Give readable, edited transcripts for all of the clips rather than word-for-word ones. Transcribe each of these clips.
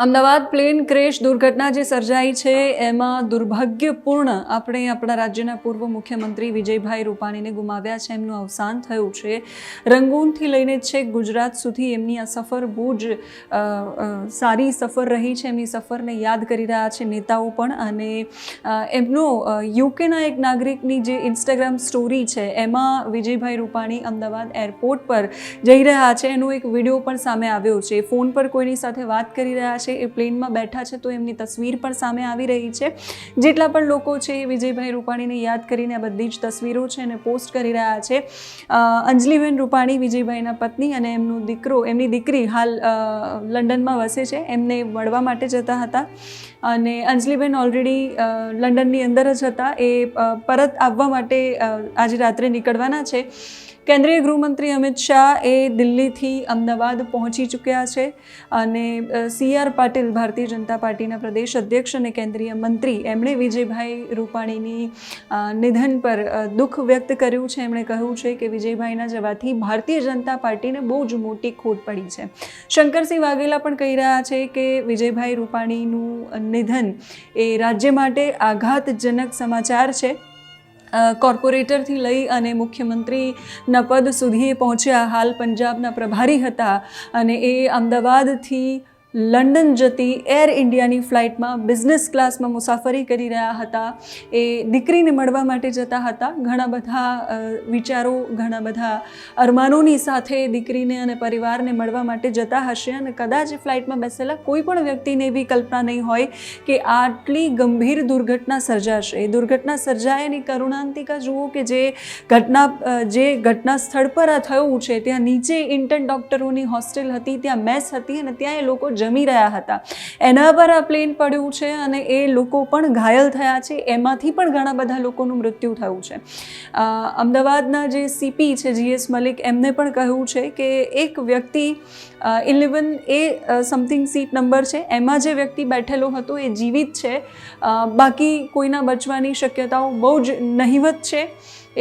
Ahmedabad plane crash દુર્ઘટના જે સર્જાઈ છે એમાં દુર્ભાગ્યપૂર્ણ આપણે આપણા રાજ્યના પૂર્વ મુખ્યમંત્રી વિજયભાઈ રૂપાણીને ગુમાવ્યા છે. એમનું અવસાન થયું છે. રંગૂનથી લઈને છેક ગુજરાત સુધી એમની આ સફર બહુ જ સારી સફર રહી છે. એમની સફરને યાદ કરી રહ્યા છે નેતાઓ પણ. અને એમનો યુકેના એક નાગરિકની જે ઇન્સ્ટાગ્રામ સ્ટોરી છે એમાં વિજયભાઈ રૂપાણી અમદાવાદ એરપોર્ટ પર જઈ રહ્યા છે એનો એક વિડીયો પણ સામે આવ્યો છે. ફોન પર કોઈની સાથે વાત કરી રહ્યા છે, એ પ્લેનમાં બેઠા છે તો એમની તસવીર પણ સામે આવી રહી છે. જેટલા પણ લોકો છે એ વિજયભાઈ રૂપાણીને યાદ કરીને આ બધી જ તસવીરો છે અને પોસ્ટ કરી રહ્યા છે. અંજલિબેન રૂપાણી વિજયભાઈના પત્ની અને એમની દીકરી હાલ લંડનમાં વસે છે. એમને મળવા માટે જતા હતા અને અંજલિબેન ઓલરેડી લંડનની અંદર જ હતા. એ પરત આવવા માટે આજે રાત્રે નીકળવાના છે. કેન્દ્રીય ગૃહમંત્રી અમિત શાહ એ દિલ્હીથી અમદાવાદ પહોંચી ચૂક્યા છે અને CR પાટીલ ભારતીય જનતા પાર્ટીના પ્રદેશ અધ્યક્ષ અને કેન્દ્રીય મંત્રી એમણે વિજયભાઈ રૂપાણીની નિધન પર દુઃખ વ્યક્ત કર્યું છે. એમણે કહ્યું છે કે વિજયભાઈના જવાથી ભારતીય જનતા પાર્ટીને બહુ જ મોટી ખોટ પડી છે. શંકરસિંહ વાઘેલા પણ કહી રહ્યા છે કે વિજયભાઈ રૂપાણીનું નિધન એ રાજ્ય માટે આઘાતજનક સમાચાર છે. કોર્પોરેટરથી લઈ અને મુખ્યમંત્રીના પદ સુધી પહોંચ્યા. હાલ પંજાબના પ્રભારી હતા અને એ અમદાવાદથી લંડન જતી એર ઇન્ડિયાની ફ્લાઇટમાં બિઝનેસ ક્લાસમાં મુસાફરી કરી રહ્યા હતા. એ દીકરીને મળવા માટે જતા હતા. ઘણા બધા વિચારો, ઘણા બધા અરમાનોની સાથે દીકરીને અને પરિવારને મળવા માટે જતા હશે અને કદાચ ફ્લાઇટમાં બેસેલા કોઈ પણ વ્યક્તિને એવી કલ્પના નહીં હોય કે આટલી ગંભીર દુર્ઘટના સર્જાશે. એ દુર્ઘટના સર્જાય એની કરુણાંતિકા જુઓ કે જે ઘટના સ્થળ પર આ થયું છે ત્યાં નીચે ઇન્ટર્ન ડૉક્ટરોની હોસ્ટેલ હતી, ત્યાં મેસ હતી અને ત્યાં એ લોકો જમી રહ્યા હતા. એના પર આ પ્લેન પડ્યું છે અને એ લોકો પણ ઘાયલ થયા છે. એમાંથી પણ ઘણા બધા લોકોનું મૃત્યુ થયું છે. અમદાવાદના જે CP છે GS મલિક એમને પણ કહ્યું છે કે એક વ્યક્તિ 11A સમથિંગ સીટ નંબર છે એમાં જે વ્યક્તિ બેઠેલો હતો એ જીવિત છે. બાકી કોઈના બચવાની શક્યતાઓ બહુ જ નહિવત છે.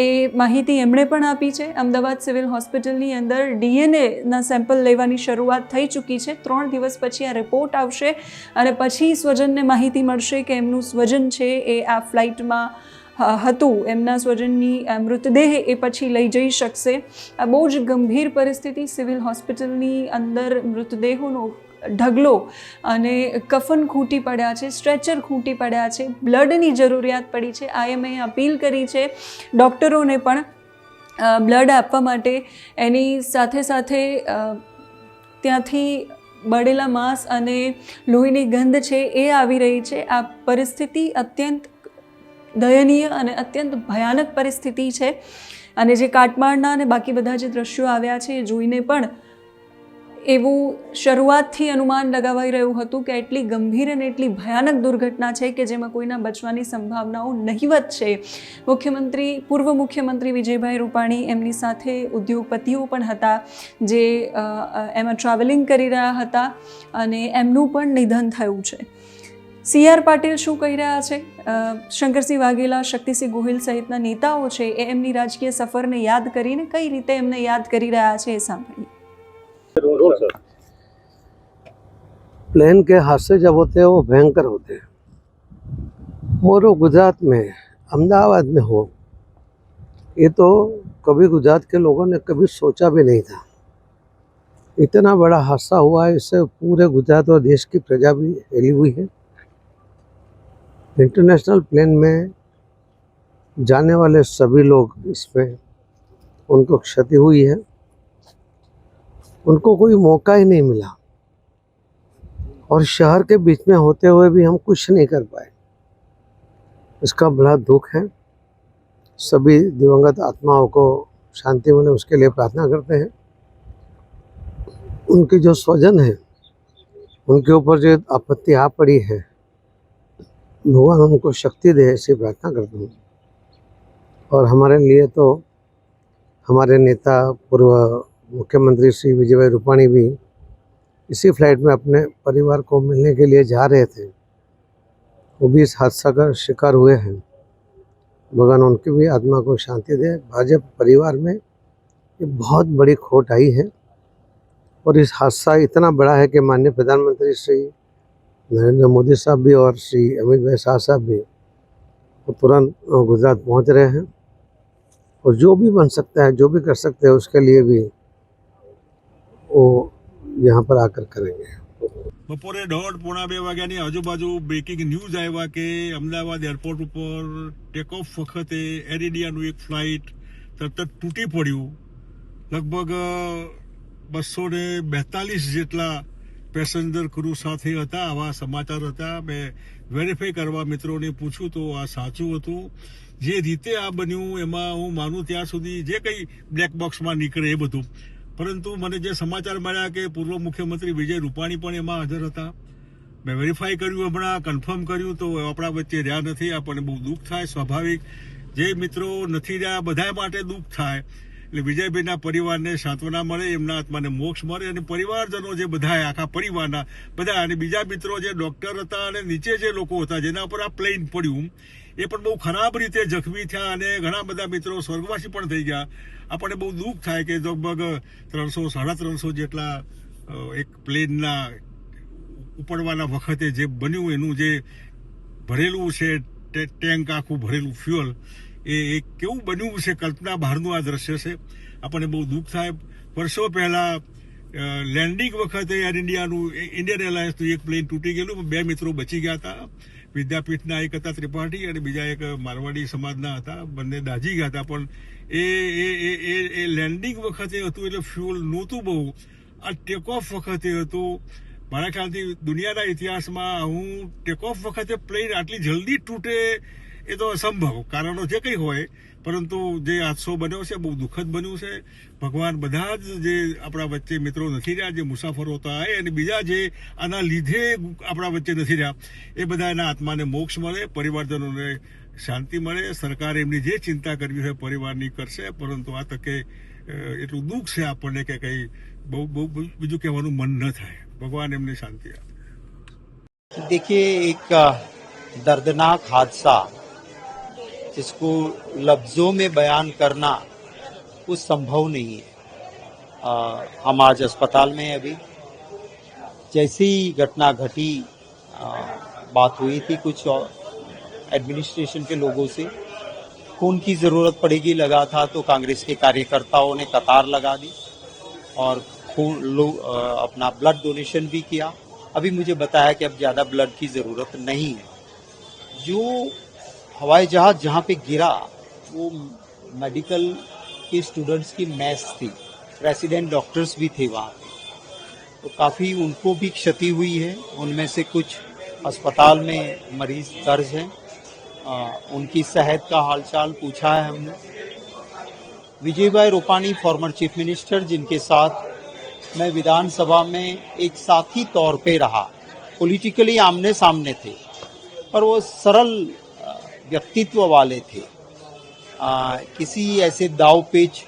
એ માહિતી એમણે પણ આપી છે. અમદાવાદ સિવિલ હોસ્પિટલની અંદર DNAના સેમ્પલ લેવાની શરૂઆત થઈ ચૂકી છે. 3 દિવસ પછી આ રિપોર્ટ આવશે અને પછી સ્વજનને માહિતી મળશે કે એમનું સ્વજન છે એ આ ફ્લાઇટમાં હતું. એમના સ્વજનની મૃતદેહ એ પછી લઈ જઈ શકશે. આ બહુ જ ગંભીર પરિસ્થિતિ. સિવિલ હોસ્પિટલની અંદર મૃતદેહોનો ઢગલો અને કફન ખૂટી પડ્યા છે, સ્ટ્રેચર ખૂટી પડ્યા છે, બ્લડની જરૂરિયાત પડી છે. IMA અપીલ કરી છે ડૉક્ટરોને પણ બ્લડ આપવા માટે. એની સાથે સાથે ત્યાંથી બળેલા માંસ અને લોહીની ગંધ છે એ આવી રહી છે. આ પરિસ્થિતિ અત્યંત દયનીય અને અત્યંત ભયાનક પરિસ્થિતિ છે. અને જે કાટમાળના અને બાકી બધા જે દ્રશ્યો આવ્યા છે એ જોઈને પણ એવું શરૂઆતથી અનુમાન લગાવાઈ રહ્યું હતું કે એટલી ગંભીર અને એટલી ભયાનક દુર્ઘટના છે કે જેમાં કોઈના બચવાની સંભાવનાઓ નહિવત છે. પૂર્વ મુખ્યમંત્રી વિજયભાઈ રૂપાણી, એમની સાથે ઉદ્યોગપતિઓ પણ હતા જે એમાં ટ્રાવેલિંગ કરી રહ્યા હતા અને એમનું પણ નિધન થયું છે. CR પાટીલ શું કહી રહ્યા છે, શંકરસિંહ વાઘેલા, શક્તિસિંહ ગોહિલ સહિતના નેતાઓ છે એ એમની રાજકીય સફરને યાદ કરીને કઈ રીતે એમને યાદ કરી રહ્યા છે એ સાંભળીએ. प्लेन के हादसे जब होते हैं वो भयंकर होते हैं और वो गुजरात में अहमदाबाद में हो, ये तो कभी गुजरात के लोगों ने कभी सोचा भी नहीं था. इतना बड़ा हादसा हुआ है, इससे पूरे गुजरात और देश की प्रजा भी हिली हुई है. इंटरनेशनल प्लेन में जाने वाले सभी लोग इसमें उनको क्षति हुई है. उनको कोई मौका ही नहीं मिला और शहर के बीच में होते हुए भी हम कुछ नहीं कर पाए. इसका बड़ा दुख है. सभी दिवंगत आत्माओं को शांति मिले उसके लिए प्रार्थना करते हैं. उनके जो स्वजन है उनके ऊपर जो आपत्ति आ पड़ी है, भगवान उनको शक्ति दे ऐसी प्रार्थना करता हूँ. और हमारे लिए तो हमारे नेता पूर्व मुख्यमंत्री श्री विजयभाई रूपाणी भी इसी फ्लाइट में अपने परिवार को मिलने के लिए जा रहे थे. वो भी इस हादसा का शिकार हुए हैं. भगवान उनकी भी आत्मा को शांति दे. भाजपा परिवार में ये बहुत बड़ी खोट आई है और इस हादसा इतना बड़ा है कि माननीय प्रधानमंत्री श्री नरेंद्र मोदी साहब भी और श्री अमित भाई शाह साहब भी वो तुरंत गुजरात पहुंच रहे हैं और जो भी बन सकता है, जो भी कर सकते हैं, उसके लिए भी वो यहाँ पर आकर करेंगे। બપોરે 1:30-1:45 વાગ્યાની આજુબાજુ બ્રેકિંગ ન્યૂઝ આવ્યા કે અમદાવાદ એરપોર્ટ ઉપર ટેક ઓફ વખતે એર ઇન્ડિયાનું એક ફ્લાઇટ તરત તૂટી પડ્યું. લગભગ 242 જેટલા પેસેન્જર ક્રૂ સાથે હતા. આવા સમાચાર હતા. મેં વેરીફાઈ કરવા મિત્રોને પૂછ્યું તો આ સાચું હતું. જે રીતે આ બન્યું એમાં હું માનું ત્યાં સુધી જે કંઈ બ્લેક બોક્સમાં નીકળે એ બધું, પરંતુ મને જે સમાચાર મળ્યા કે પૂર્વ મુખ્યમંત્રી વિજય રૂપાણી પણ એમાં હાજર હતા. મેં વેરીફાઈ કર્યું, હમણાં કન્ફર્મ કર્યું તો આપણા વચ્ચે રહ્યા નથી. આપણને બહુ દુઃખ થાય, સ્વાભાવિક. જે મિત્રો નથી રહ્યા બધા માટે દુઃખ થાય. એટલે વિજયભાઈના પરિવારને સાંત્વના મળે, એમના આત્માને મોક્ષ મળે અને પરિવારજનો જે બધા આખા પરિવારના બધા અને બીજા મિત્રો જે ડોક્ટર હતા અને નીચે જે લોકો હતા જેના ઉપર આ પ્લેન પડ્યું એ પણ બહુ ખરાબ રીતે જખમી થયા અને ઘણા બધા મિત્રો સ્વર્ગવાસી પણ થઈ ગયા. આપણને બહુ દુઃખ થાય કે લગભગ 300-350 જેટલા એક પ્લેનના ઉપડવાના વખતે જે બન્યું એનું જે ભરેલું છે ટેન્ક આખું ભરેલું ફ્યુઅલ એ કેવું બન્યું છે, કલ્પના બહારનું આ દ્રશ્ય છે. આપણને બહુ દુઃખ થાય. વર્ષો પહેલા લેન્ડિંગ વખતે એર ઇન્ડિયાનું ઇન્ડિયન એરલાઇન્સનું એક પ્લેન તૂટી ગયેલું, 2 મિત્રો બચી ગયા હતા. વિદ્યાપીઠના એક હતા ત્રિપાઠી અને બીજા એક મારવાડી સમાજના હતા. બંને દાઝી ગયા હતા. પણ એ લેન્ડિંગ વખતે હતું એટલે ફ્યુઅલ નહોતું બહુ. આ ટેક ઓફ વખતે હતું. મારા ખ્યાલથી દુનિયાના ઇતિહાસમાં હું ટેક ઓફ વખતે પ્લેન આટલી જલ્દી તૂટે એ તો અસંભવ, કારણો જે કંઈ હોય, પરંતુ જે હાદસો બન્યો છે બહુ દુઃખદ બન્યું છે. ભગવાન બધા જ જે આપણા વચ્ચે મિત્રો નથી રહ્યા, જે મુસાફરો હતા અને બીજા જે આના લીધે આપણા વચ્ચે નથી રહ્યા, એ બધાના આત્માને મોક્ષ મળે, પરિવારજનોને શાંતિ મળે. સરકારે એમની જે ચિંતા કરવી હોય પરિવારની કરશે, પરંતુ આ તકે એટલું દુઃખ છે આપણને કે કંઈ બહુ બહુ બીજું કહેવાનું મન ન થાય. ભગવાન એમને શાંતિ આપે. देखिए, एक दर्दनाक हादसा जिसको लफ्जों में बयान करना वो संभव नहीं है. हम आज अस्पताल में हैं. अभी जैसी घटना घटी, बात हुई थी कुछ एडमिनिस्ट्रेशन के लोगों से, खून की जरूरत पड़ेगी लगा था तो कांग्रेस के कार्यकर्ताओं ने कतार लगा दी और अपना ब्लड डोनेशन भी किया. अभी मुझे बताया कि अब ज़्यादा ब्लड की ज़रूरत नहीं है. जो हवाई जहाज़ जहाँ पे गिरा वो मेडिकल के स्टूडेंट्स की मैस थी, रेसिडेंट डॉक्टर्स भी थे वहाँ पे, तो काफ़ी उनको भी क्षति हुई है. उनमें से कुछ अस्पताल में मरीज दर्ज हैं. उनकी सेहत का हालचाल पूछा है हमने. विजय भाई रूपाणी फॉर्मर चीफ मिनिस्टर, जिनके साथ मैं विधानसभा में एक साथी तौर पे रहा, पॉलिटिकली आमने सामने थे, पर वो सरल व्यक्तित्व वाले थे. किसी ऐसे दाव पेच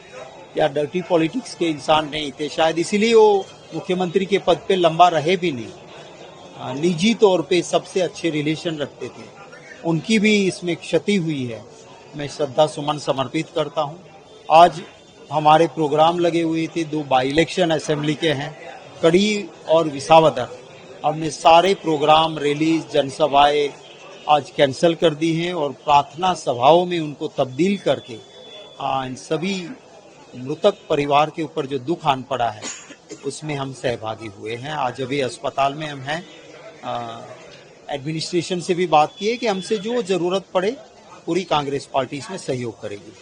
या डर्टी पॉलिटिक्स के इंसान नहीं थे. शायद इसीलिए वो मुख्यमंत्री के पद पे लंबा रहे भी नहीं. निजी तौर पे सबसे अच्छे रिलेशन रखते थे. उनकी भी इसमें क्षति हुई है. मैं श्रद्धा सुमन समर्पित करता हूँ. आज हमारे प्रोग्राम लगे हुए थे, 2 बाई इलेक्शन असेंबली के हैं, कड़ी और विसावदर. हमने सारे प्रोग्राम, रैलीज, जनसभाएं आज कैंसिल कर दी हैं और प्रार्थना सभाओं में उनको तब्दील करके इन सभी मृतक परिवार के ऊपर जो दुख आन पड़ा है उसमें हम सहभागी हुए हैं. आज अभी अस्पताल में हम हैं. एडमिनिस्ट्रेशन से भी बात की है कि हमसे जो ज़रूरत पड़े पूरी कांग्रेस पार्टी इसमें सहयोग करेगी.